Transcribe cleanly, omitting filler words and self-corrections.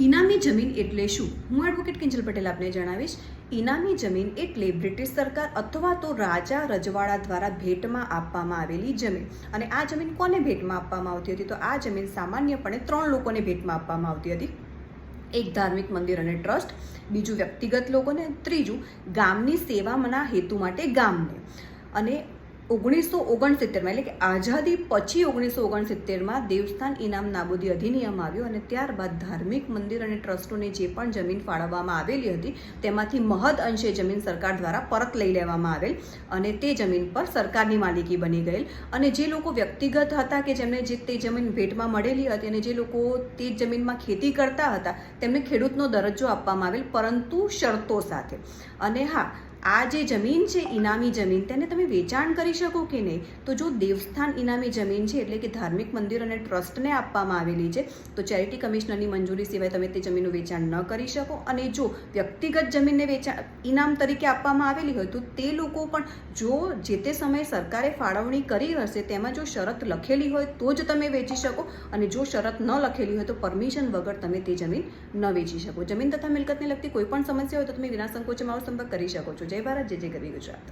ઇનામી જમીન એટલે શું? હું એડવોકેટ કિંજલ પટેલ આપને જણાવીશ. ઇનામી જમીન એટલે બ્રિટિશ સરકાર અથવા તો રાજા રજવાડા દ્વારા ભેટમાં આપવામાં આવેલી જમીન. અને આ જમીન કોને ભેટમાં આપવામાં આવતી હતી? તો આ જમીન સામાન્યપણે 3 લોકોને ભેટમાં આપવામાં આવતી હતી. એક ધાર્મિક મંદિર અને ટ્રસ્ટ, બીજું વ્યક્તિગત લોકોને, ત્રીજું ગામની સેવાના હેતુ માટે ગામને. અને 1969 એટલે કે આઝાદી પછી 1969 દેવસ્થાન ઇનામ નાબૂદી અધિનિયમ આવ્યો અને ત્યારબાદ ધાર્મિક મંદિર અને ટ્રસ્ટોને જે પણ જમીન ફાળવવામાં આવેલી હતી તેમાંથી મહદ અંશે જમીન સરકાર દ્વારા પરત લઈ લેવામાં આવેલ અને તે જમીન પર સરકારની માલિકી બની ગયેલ. અને જે લોકો વ્યક્તિગત હતા કે જેમને જે તે જમીન ભેટમાં મળેલી હતી અને જે લોકો તે જમીનમાં ખેતી કરતા હતા તેમને ખેડૂતનો દરજ્જો આપવામાં આવેલ, પરંતુ શરતો સાથે. અને હા, આ જે જમીન છે ઇનામી જમીન, તેને તમે વેચાણ કરી શકો કે નહીં? તો જો દેવસ્થાન ઇનામી જમીન છે એટલે કે ધાર્મિક મંદિર અને ટ્રસ્ટને આપવામાં આવેલી છે તો ચેરિટી કમિશનરની મંજૂરી સિવાય તમે તે જમીનનું વેચાણ ન કરી શકો. અને જો વ્યક્તિગત જમીનને વેચાણ ઇનામ તરીકે આપવામાં આવેલી હોય તો તે લોકો પણ જો જે તે સમયે સરકારે ફાળવણી કરી હશે તેમાં જો શરત લખેલી હોય તો જ તમે વેચી શકો. અને જો શરત ન લખેલી હોય તો પરમિશન વગર તમે તે જમીન ન વેચી શકો. જમીન તથા મિલકતને લગતી કોઈ પણ સમસ્યા હોય તો તમે વિના સંકોચે મારો સંપર્ક કરી શકો છો. જય ભારત, જય જય ગરવી ગુજરાત.